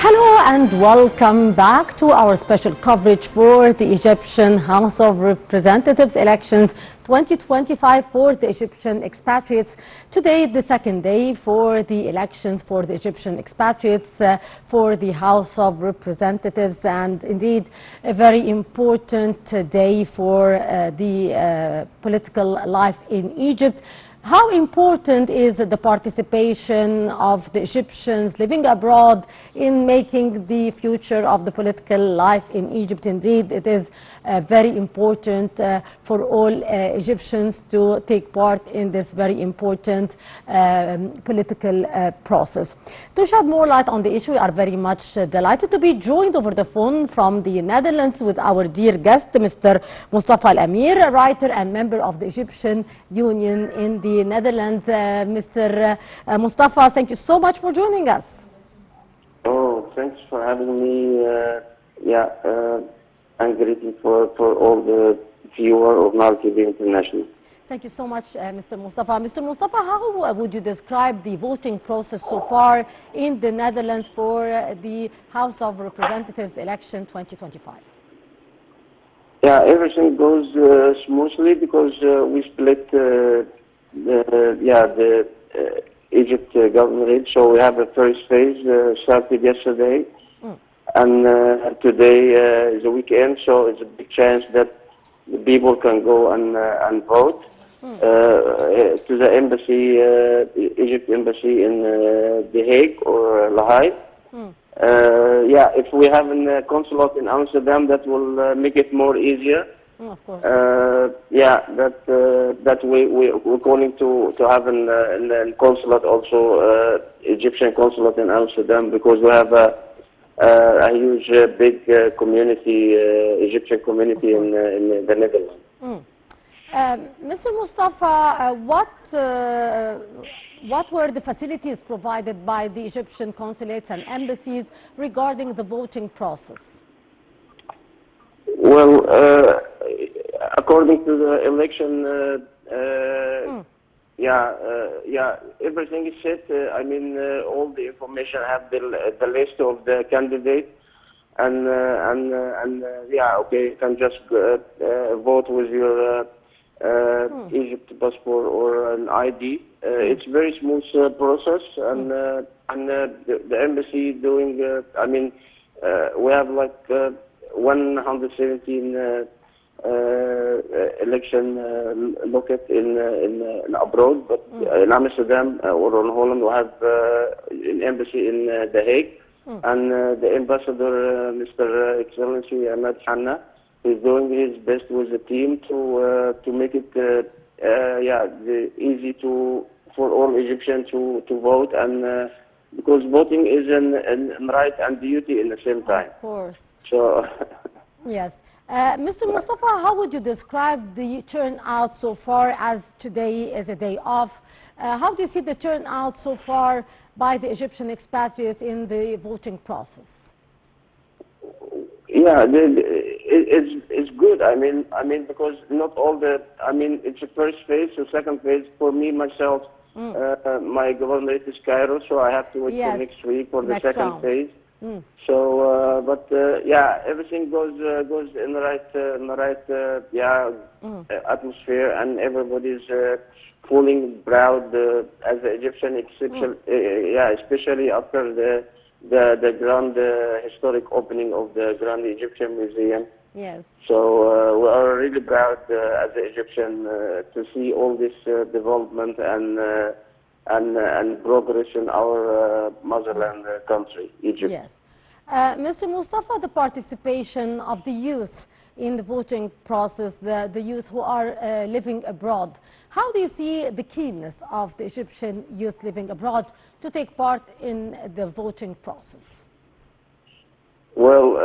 Hello and welcome back to our special coverage for the Egyptian House of Representatives elections 2025 for the Egyptian expatriates. Today, the second day for the elections for the Egyptian expatriates for the House of Representatives, and indeed a very important day for the political life in Egypt. How important is the participation of the Egyptians living abroad in making the future of the political life in Egypt? Indeed, it is very important for all Egyptians to take part in this very important political process. To shed more light on the issue, we are very much delighted to be joined over the phone from the Netherlands with our dear guest, Mr. Mostafa Amir, a writer and member of the Egyptian Union in the Netherlands. Mr. Mostafa, thank you so much for joining us. Oh, thanks for having me. I'm grateful for all the viewers of Nile TV International. Thank you so much, Mr. Mostafa. Mr. Mostafa, how would you describe the voting process so far in the Netherlands for the House of Representatives election 2025? Yeah, everything goes smoothly because we split the Egypt governorate. So we have a first phase started yesterday, and today is a weekend, so it's a big chance that the people can go and vote to the embassy, Egypt embassy in The Hague or La Haye. If we have a consulate in Amsterdam, that will make it more easier. Of course. We're calling to have a consulate also, Egyptian consulate in Amsterdam, because we have a huge, big community, Egyptian community in the Netherlands. Mr. Mostafa, what were the facilities provided by the Egyptian consulates and embassies regarding the voting process? Well, according to the election, everything is set. All the information have the list of the candidates, you can just vote with your Egypt passport or an ID. It's a very smooth process, and the embassy doing. We have like 117 election locket in abroad, but in Amsterdam or in Holland we have an embassy in The Hague, and the ambassador, Mr. Excellency Ahmed Hanna, is doing his best with the team to make it easy for all Egyptians to vote, and because voting is a right and duty in the same time. Of course. So. Yes. Mr. Mostafa, how would you describe the turnout so far, as today is a day off? How do you see the turnout so far by the Egyptian expatriates in the voting process? Yeah, it's good. Because not all the. It's a first phase, so second phase for me myself. My governorate is Cairo, so I have to wait for next week for the second phase. So, everything goes in the right atmosphere, and everybody's feeling proud as an Egyptian, especially after the grand historic opening of the Grand Egyptian Museum. Yes. So we are really proud as an Egyptian to see all this development and progress in our motherland country, Egypt. Yes. Mr. Mostafa, the participation of the youth in the voting process, the youth who are living abroad, how do you see the keenness of the Egyptian youth living abroad to take part in the voting process? Well,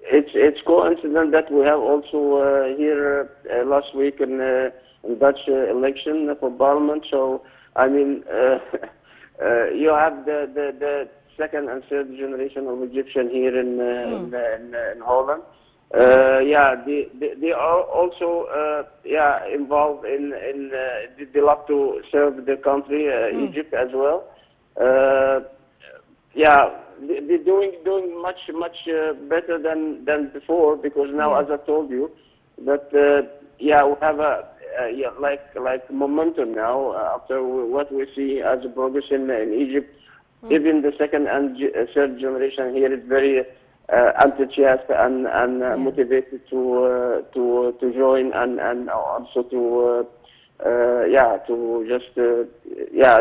it's coincident that we have also here last week in Dutch election for Parliament. So you have the second and third generation of Egyptian here in Holland. They are also involved in they love to serve the country, Egypt as well. they're doing much better than before, because now, Yes. as I told you, that yeah, we have a yeah, like momentum now after what we see as a progress in Egypt. Even the second and third generation here is very enthusiastic and Yes. motivated to join and also to yeah, to just yeah,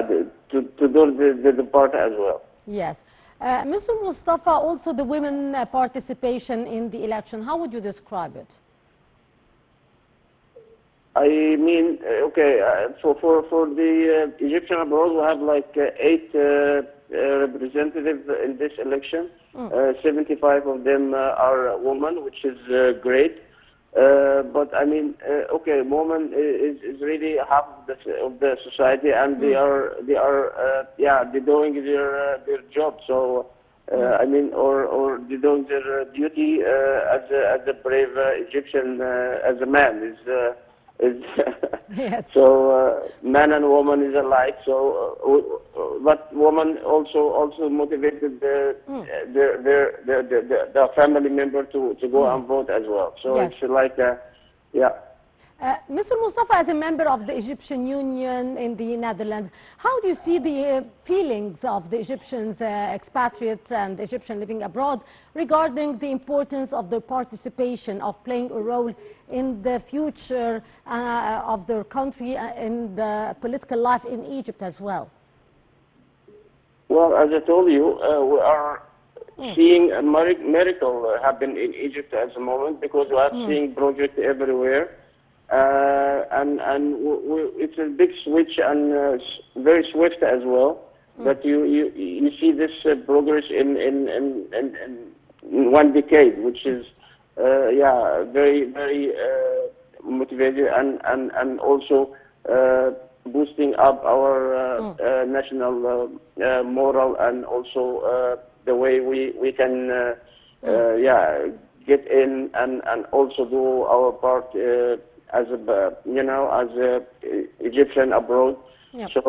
to do the part as well. Yes. Mr. Mustafa, also the women participation in the election, how would you describe it? I mean, okay, for the Egyptian abroad, we have like 8 representatives in this election. 75 of them are women, which is great. But I mean, okay, women is really half of the society, and they are yeah, they're doing their job. So I mean, or they're doing their duty as a brave Egyptian, as a man is Yes. so man and woman is alike. So but woman also motivated the family member to go and vote as well. So Yes. it's like yeah. Mr. Mustafa, as a member of the Egyptian Union in the Netherlands, how do you see the feelings of the Egyptians, expatriates and Egyptians living abroad, regarding the importance of their participation, of playing a role in the future of their country, in the political life in Egypt as well? Well, as I told you, we are seeing a miracle happen in Egypt at the moment, because we are seeing projects everywhere. It's a big switch, and very swift as well. That you see this progress in 1 decade, which is yeah, very motivated, and also boosting up our national moral, and also the way we can yeah, get in and also do our part as a as a Egyptian abroad. Yep. So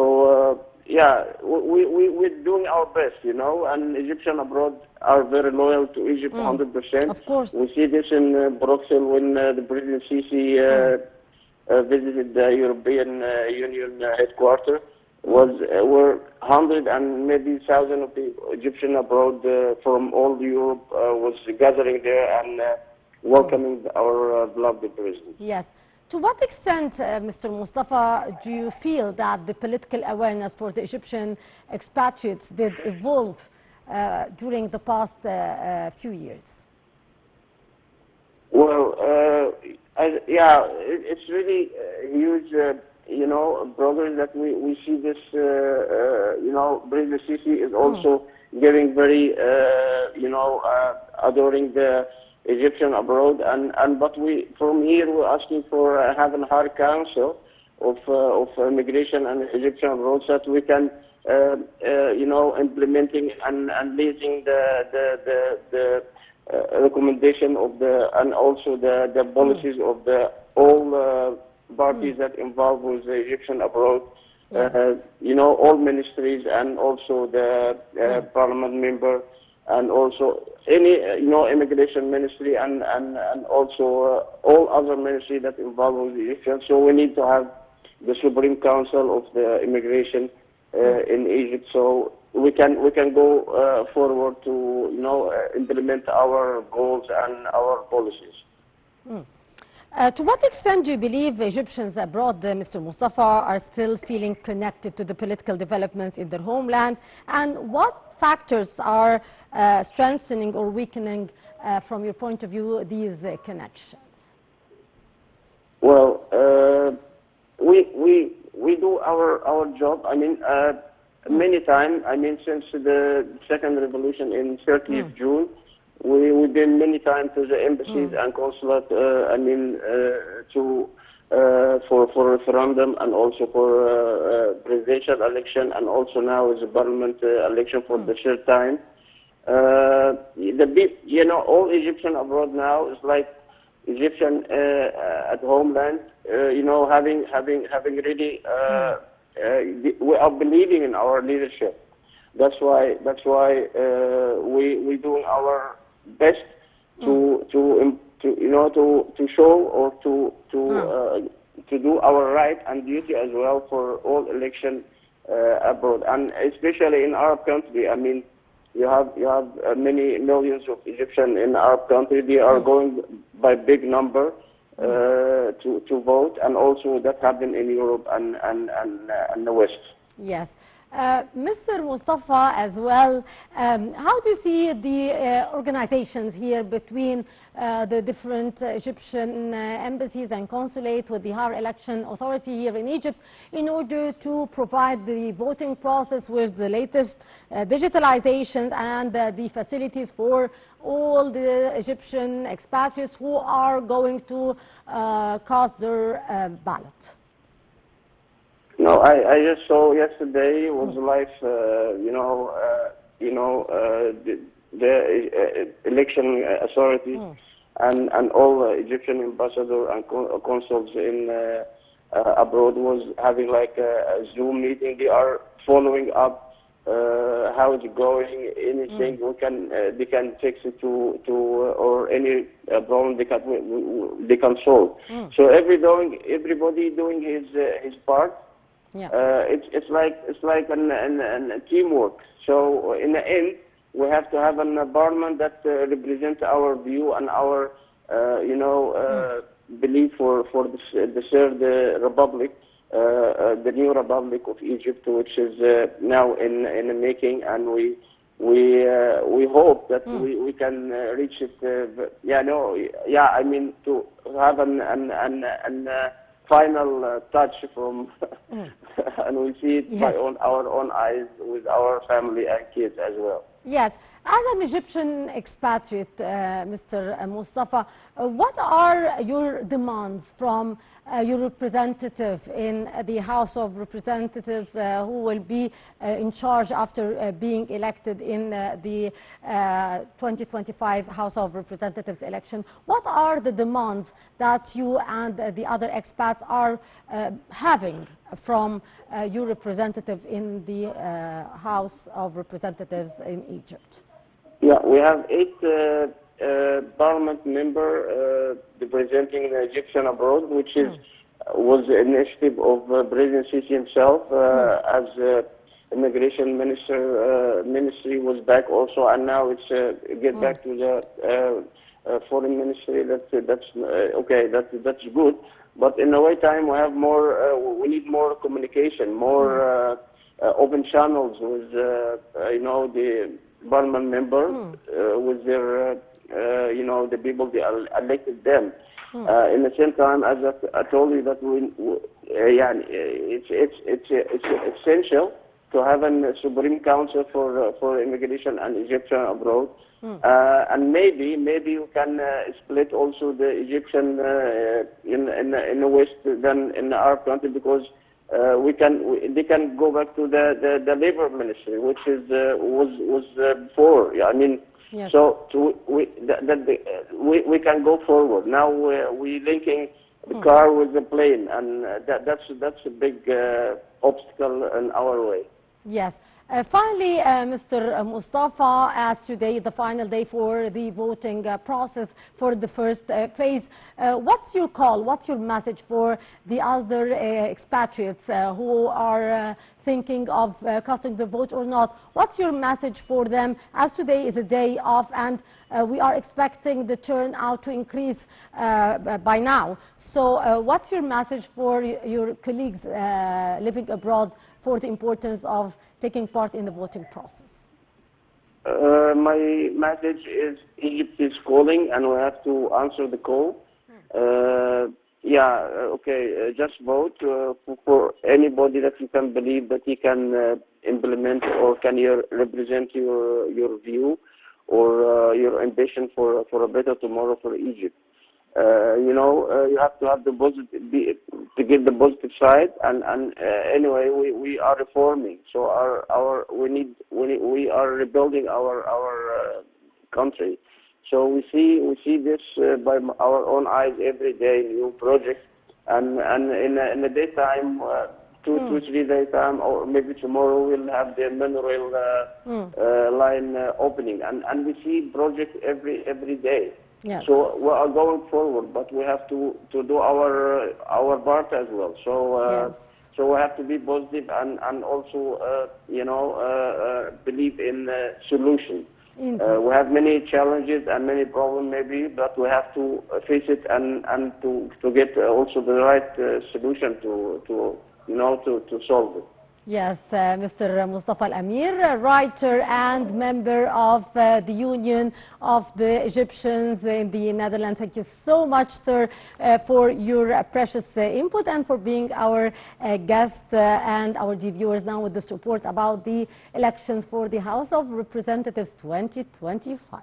yeah, we're doing our best, and Egyptian abroad are very loyal to Egypt, 100%. Of course. We see this in Brussels when the President Sisi visited the European Union headquarters. Were 100 and maybe 1,000 of the Egyptian abroad from all Europe was gathering there and welcoming our beloved president. Yes. To what extent, Mr. Mustafa, do you feel that the political awareness for the Egyptian expatriates did evolve during the past few years? Well, yeah, it's really huge, progress that we see this, President Sisi is also getting very, adoring the Egyptian abroad, but we from here we're asking for having a high council of immigration and Egyptian abroad, so that we can implementing and leading the recommendation of and also the policies of all parties that involved with the Egyptian abroad. All ministries, and also the parliament member, and also any immigration ministry, and also all other ministries that involved with the Egyptians. So we need to have the Supreme Council of the Immigration in Egypt, so we can go forward to implement our goals and our policies. To what extent do you believe Egyptians abroad, Mr. Mustafa, are still feeling connected to the political developments in their homeland, and what factors are strengthening or weakening, from your point of view, these connections? Well, we do our job. I mean, many times. I mean, since the second revolution in 30th June, we've been many times to the embassies and consulate. I mean, for referendum, and also for presidential election, and also now is a parliament election for the third time. All Egyptian abroad now is like Egyptian at homeland. Having really we are believing in our leadership. That's why we doing our best to show or to do our right and duty as well for all election abroad, and especially in Arab country. I mean, you have many millions of Egyptians in Arab country. They are going by big number to vote, and also that happened in Europe and the West. Yes. Mr. Mostafa, as well, how do you see the organizations here between the different Egyptian embassies and consulate with the higher election authority here in Egypt in order to provide the voting process with the latest digitalization and the facilities for all the Egyptian expatriates who are going to cast their ballot? No, I just saw yesterday was live, the election authority and all Egyptian ambassadors and consuls in abroad was having like a Zoom meeting. They are following up how it's going, anything they can fix it to or any problem they can solve. So everybody doing his part. Yeah. It's like a teamwork. So in the end, we have to have an environment that represents our view and our belief for the third republic, the new Republic of Egypt, which is now in the making, and we hope that we can reach it. I mean, to have an final touch from, and we see it by our own eyes with our family and kids as well. Yes. As an Egyptian expatriate, Mr. Mostafa, what are your demands from your representative in the House of Representatives who will be in charge after being elected in the 2025 House of Representatives election? What are the demands that you and the other expats are having from your representative in the House of Representatives in Egypt? Yeah, we have 8 parliament members representing the Egyptian abroad, which was the initiative of President Sisi himself, as immigration ministry was back also, and now it's get back to the foreign ministry. That's okay. That's good. But in the way time, we have more. We need more communication, more open channels with the parliament member with their the people they elected them. In the same time, as I told you, that it's essential to have a Supreme Council for Immigration and Egyptian abroad, and maybe you can split also the Egyptian in the West than in the Arab country, because they can go back to the labor ministry, which is was before. I mean, yes. So we can go forward. Now we linking the car with the plane, and that's a big obstacle in our way. Yes. Finally, Mr. Mostafa, as today the final day for the voting process for the first phase, what's your call, what's your message for the other expatriates who are thinking of casting the vote or not? What's your message for them, as today is a day off and we are expecting the turnout to increase by now? So what's your message for your colleagues living abroad for the importance of taking part in the voting process? My message is Egypt is calling, and we have to answer the call. Just vote for anybody that you can believe that he can implement or can represent your view or your ambition for a better tomorrow for Egypt. You have to have the positive, to get the positive side, and anyway, we are reforming. So we are rebuilding our country. So we see this by our own eyes every day, new projects, and in the daytime 2 to 3 days time, or maybe tomorrow we'll have the mineral line opening, and we see projects every day. Yes. So we are going forward, but we have to do our part as well. So Yes. so we have to be positive and also believe in solution. We have many challenges and many problems maybe, but we have to face it and to get also the right solution to solve it. Yes, Mr. Mostafa Amir, writer and member of the Union of the Egyptians in the Netherlands. Thank you so much, sir, for your precious input and for being our guest and our viewers now with this report about the elections for the House of Representatives 2025.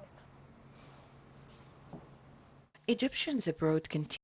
Egyptians abroad continue